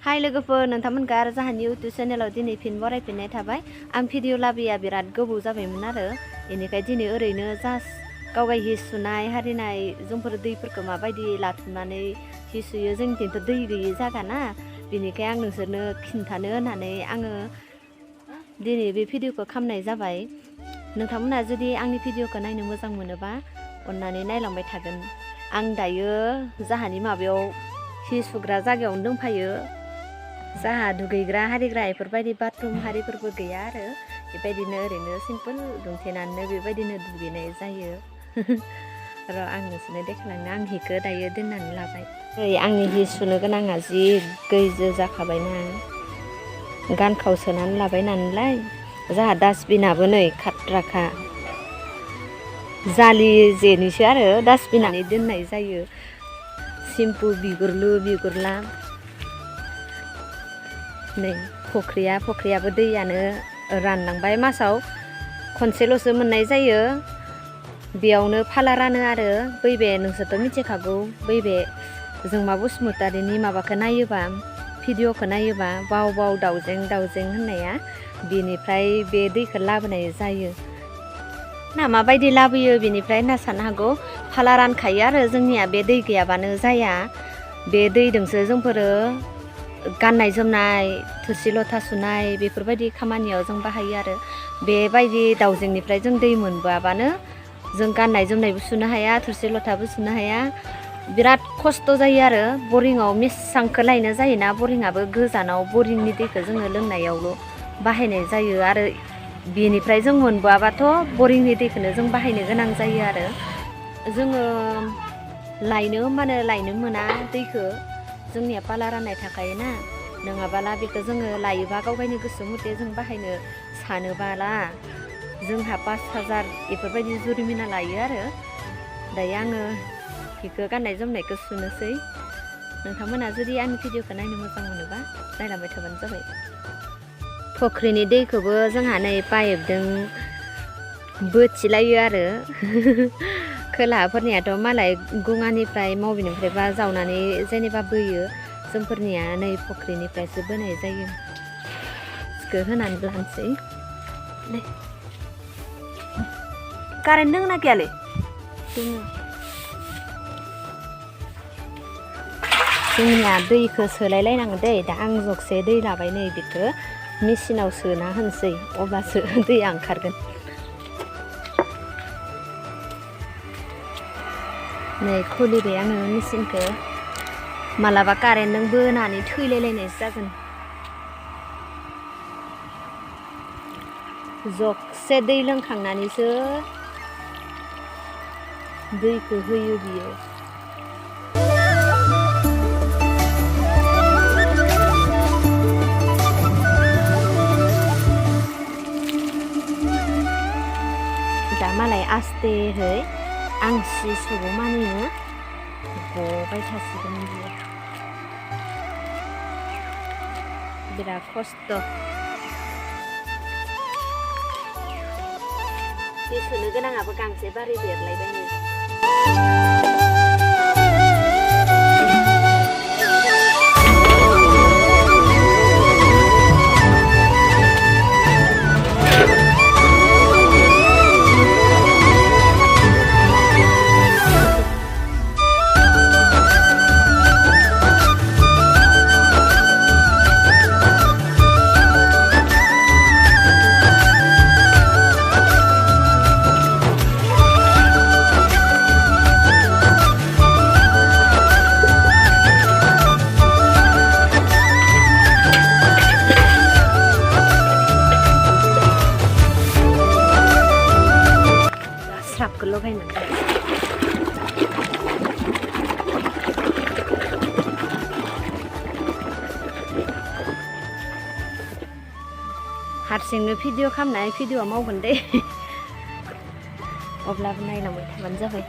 हाय लोगोफोर नोंथांमोनखौ आरो जाहानि इउटुब चेनेलाव दिनै फिन बरायफिननाय थाबाय। आं भिडिअ लाबोया बिराद गोबाव जाबायमोन आरो बेनिखाय दिनै ओरैनो जास्ट गावगाय हि सुनाय हारिनाय जोंफोर दैफोरखौ माबायदि लाथुमनानै हि सुयो जोंनिथिंथ' दै गैयि जागाना बेनिखाय आं नोंसोरनो खिन्थानो होननानै आङो दिनै बे भिडिअखौ खालामनाय जाबाय। नोंथांमोना जुदि आंनि भिडिअखौ नायनो मोजां मोनोबा अननानै नायलांबाय थागोन। आं दायो जाहानि माबायाव हि सुग्रा जायगायावनो दंफायो। जाहा दुगैग्रा हारिग्रा बेफोरबायदि बाथरुम हारिफोरबो गैया आरो बेबायदिनो ओरैनो सिम्पोल दुमथेनानै बेबायदिनो दुगैनाय जायो। र' आं नोंसोरनो देखायलांनो आं हिखौ दायो दोननानै लाबाय। आंनि हि सुनो गोनाङा जि गैजो जाखाबायना गानखाव सोनानै लाबाय नालाय जाहा डास्टबिनाबो नै खाथ्राखा जालि जेनिसो आरो डास्टबिनानै दोननाय जायो। सिम्पु बिगुरलु बिगुरला नै फख्रियाबो दैयानो रानलांबाय। मासाव खनसेल'सो मोननाय जायो बेयावनो फाला रानो आरो बैबे नोंसोरथ' मिथिखागौ बैबे जोंमा बसुमतारिनि माबाखौ नायोबा भिडिअखौ नायोबा बाव दाउजें होननाया बेनिफ्राय बे दैखौ लाबोनाय जायो ना माबायदि लाबोयो बेनिफ्राय होनना साननो हागौ फाला रानखायो आरो जोंनिया बे दै गैयाबानो जाया। बे दैजोंसो जोंफोरो गाननाय जोमनाय थोरसि लथा सुनाय बेफोरबायदि खामानियाव जों बाहायो आरो बेबायदि दाउजेंनिफ्राय जों दै मोनबोआबानो जों गाननाय जोमनायबो सुनो हाया थोरसि लथाबो सुनो हाया बिराद खस्थ' जायो आरो। बरिंआव मेसांखौ लायनो जायोना बरिंआबो गोजानाव बरिंनि दैखौ जोङो लोंनायावल' बाहायनाय जायो आरो बेनिफ्राय जों मोनबोआबाथ' बरिंनि दैखौनो जों बाहायनो गोनां जायो आरो जोङो लायनो होमबानो लायनो मोना दैखौ जोंनिया पाला राननाय थाखायोना नङाबाला बेखौ जोङो लायोबा गावगायनि गोसो मथे जों बाहायनो सानोबाला जोंहा 5,000 बेफोरबायदि जुरिमाना लायो आरो। दायो आङो बेखौ गाननाय जोमनायखौ सुनोसै। नोंथांमोना जुदि आंनि भिडिअखौ नायनो मोजां मोनोबा नायलांबाय थाबानो जाबाय। फख्रिनि दैखौबो जोंहा नै पाइपजों बोथिलायो आरो खोलाफोरनियाथ' मालाय गुङानिफ्राय मबेनिफ्रायबा जावनानै जेनेबा बोयो जोंफोरनिया नै फख्रिनिफ्रायसो बोनाय जायो। सिखौ होनानै लानोसै दे। कारेन्ट दङ ना गैयालै? दङ। जोंनिया दैखौ सोलायलायनांगौ दै। दा आं जगसे दै लाबाय नै बेखौ मेचिनाव सोना होनोसै अब्लासो दैया ओंखारगोन। नै खुलिबाय आङो मेचिनखौ मालाबा कारेन्टजों बोनानै थैलायलायनायसो जागोन। जगसे दै लोंखांनानैसो दैखौ होयो बियो। दा मालाय आस्तेहै आं सि सुगौ मानिनो गबाय थासिगोन बियो। बिराद खस्थ'। सि सुनो गोनाङाबो गांसे बारि बेरलायबाय नै। स्राबखौ लगायनानै हारसिंनो भिडिअ खालामनाय भिडिअ मावगोन दे अब्लाबो नायलांबाय थाबानो जाबाय।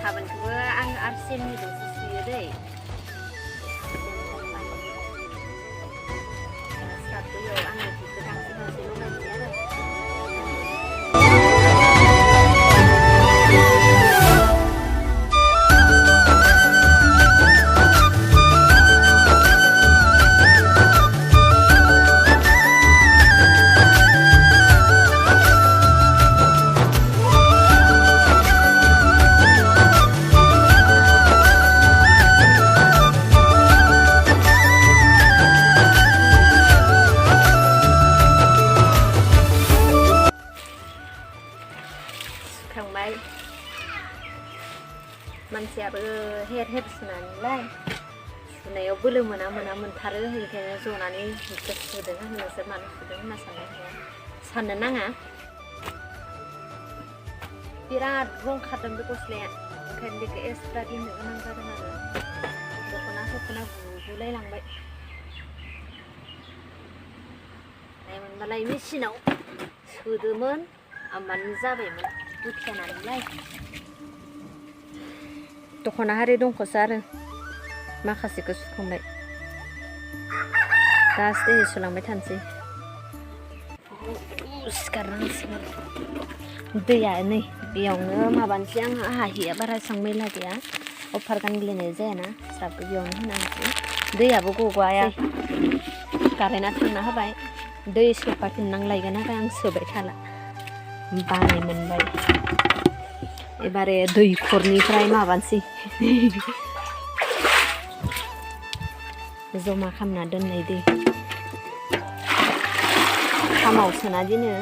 साबोनखौबो आं आरसिएमनिजोंसो सुयो दै। सुनायाव बोलो मोना मोनथारो बेनिखायनो जनानै सुदों आं नोंसोर मानो सुदों होनना साननो नाङा बिराद रं खारदों बे गस्लाया ओंखायनो बेखौ एक्सट्रा दोननो गोनां जादों आरो दख'ना गुगुलायलांबाय नायमोनबालाय मेचिनाव सोदोंमोन होमबानो जाबायमोन बुथियानानैलाय दख'ना हारि दंखोसो आरो माखासेखौ सुखांबाय दा स्टेजआव सुलांबाय थानोसै सिखारनांसिगोन दैया नै बेयावनो माबानोसै आंहा हिया बारा एसेबां मैला गैया अफार गानग्लिनाय जायाना स्राबबो बेयावनो होनांसै दैयाबो गगाया कारेन्टआ थांना होबाय दै सोफाफिननांलायगोन आरो आं सोबाय थाला बानाय मोनबाय एबारे दैखरनिफ्राय माबानोसै जमा खालामना दोननाय दै खामाव सोना दिनो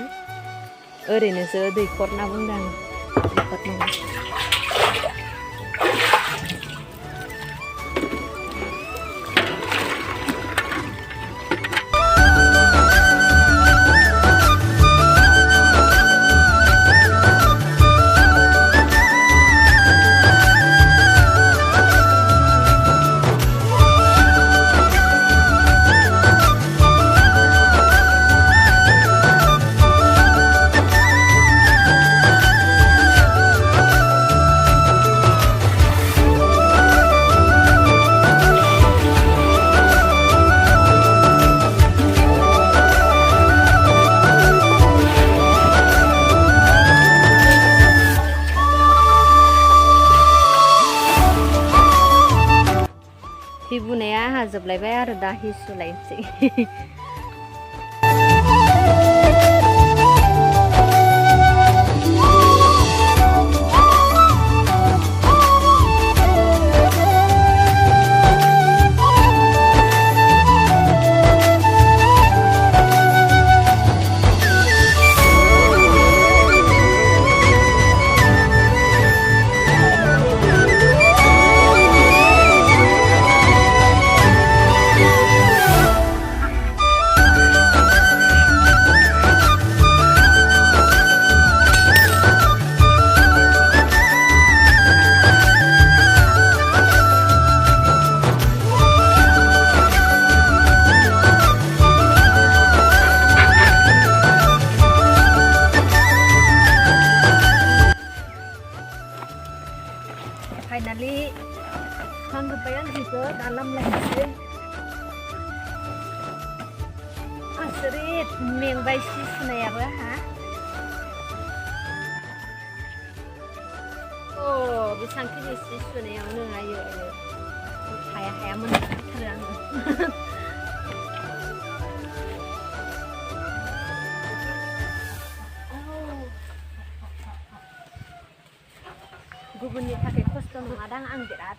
ओरैनोसो दैखर होनना बुंदों आं दैखर नङा हि बुनाया आंहा जोबलायबाय आरो दा हि सुलायनोसै फाइनालि खांजोब्बाय आं जिखौ दा लामलायनोसै आसरित मेंबाय सि सुनायाबो हा बेसेबांखिनि सि सुनायावनो आयो हाया मोनथारो आङो गुबुननि थाखाय खस्थ' नङादां आं बिराद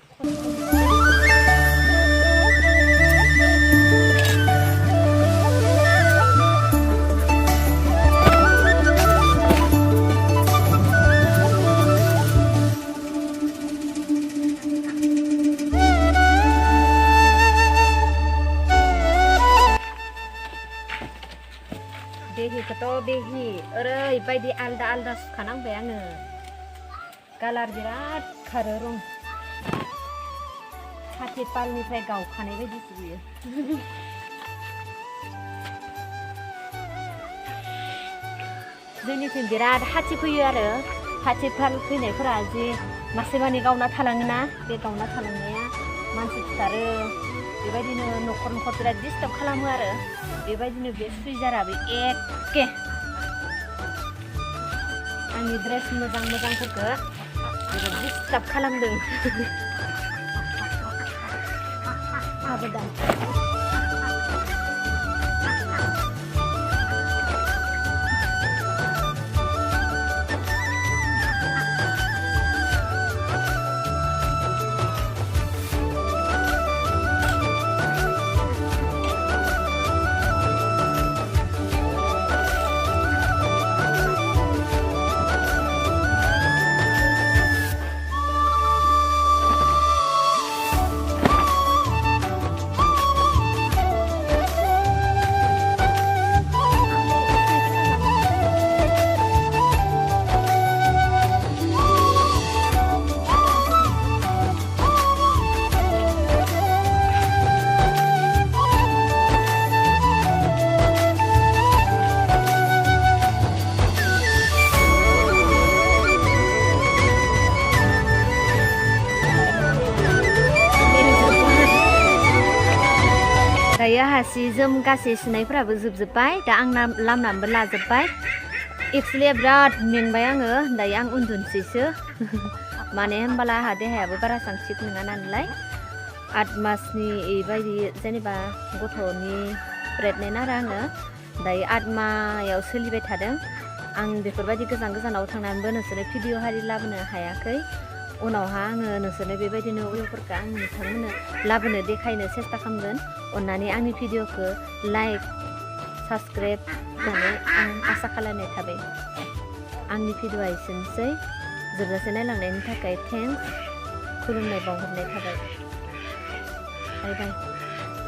देहिखौथ' देहि ओरैबायदि आलदा आलदा सुखानांबाय आङो कालार बिराद खारो रं हाथि पालनिफ्राय गावखानाय बायदिसो बियो जोंनिथिं बिराद हाथि फैयो आरो हाथि पाल फैनायफोरा जि मासे माने गावना थालाङोना बे गावना थालांनाया मानसि फुथारो बेबायदिनो न'खर बिराद डिस्टार्ब खालामो आरो बेबायदिनो बे सुइजाराबो एखे आंनि ड्रेस मोजांफोरखौ डिस्टार्ब खालामदों साबधान सि जोम गासै सुनायफोराबो जोबजोब्बाय दा आं लामनानैबो लाजोब्बाय एक्चुअलि बिराद मेंबाय आङो दायो आं उन्दुनोसैसो माने होनबाला आंहा देहायाबो बारा एसां थिग नङा नालाय 8 मासनि बायदि जेनेबा गथ'नि प्रेगनेन्ट आरो आङो दायो 8 मायाव सोलिबाय थादों आं बेफोरबायदि गोजानाव थांनानैबो नोंसोरनो भिडिअ हारि लाबोनो हायाखै उनावहा आङो नोंसोरनो बेबायदिनो उलफोरखौ आं नोंथांमोननो लाबोनो देखायनो सेस्था खालामगोन अन्नानै आंनि भिडिअखौ लाइक साबस्क्राइब होनानै आं आसा खालामनाय थाबाय आंनि भिडिअआ एसेनोसै जोबजासे नायलांनायनि थाखाय थेंक्स खुलुमनाय बावहरनाय थाबाय बाय बाय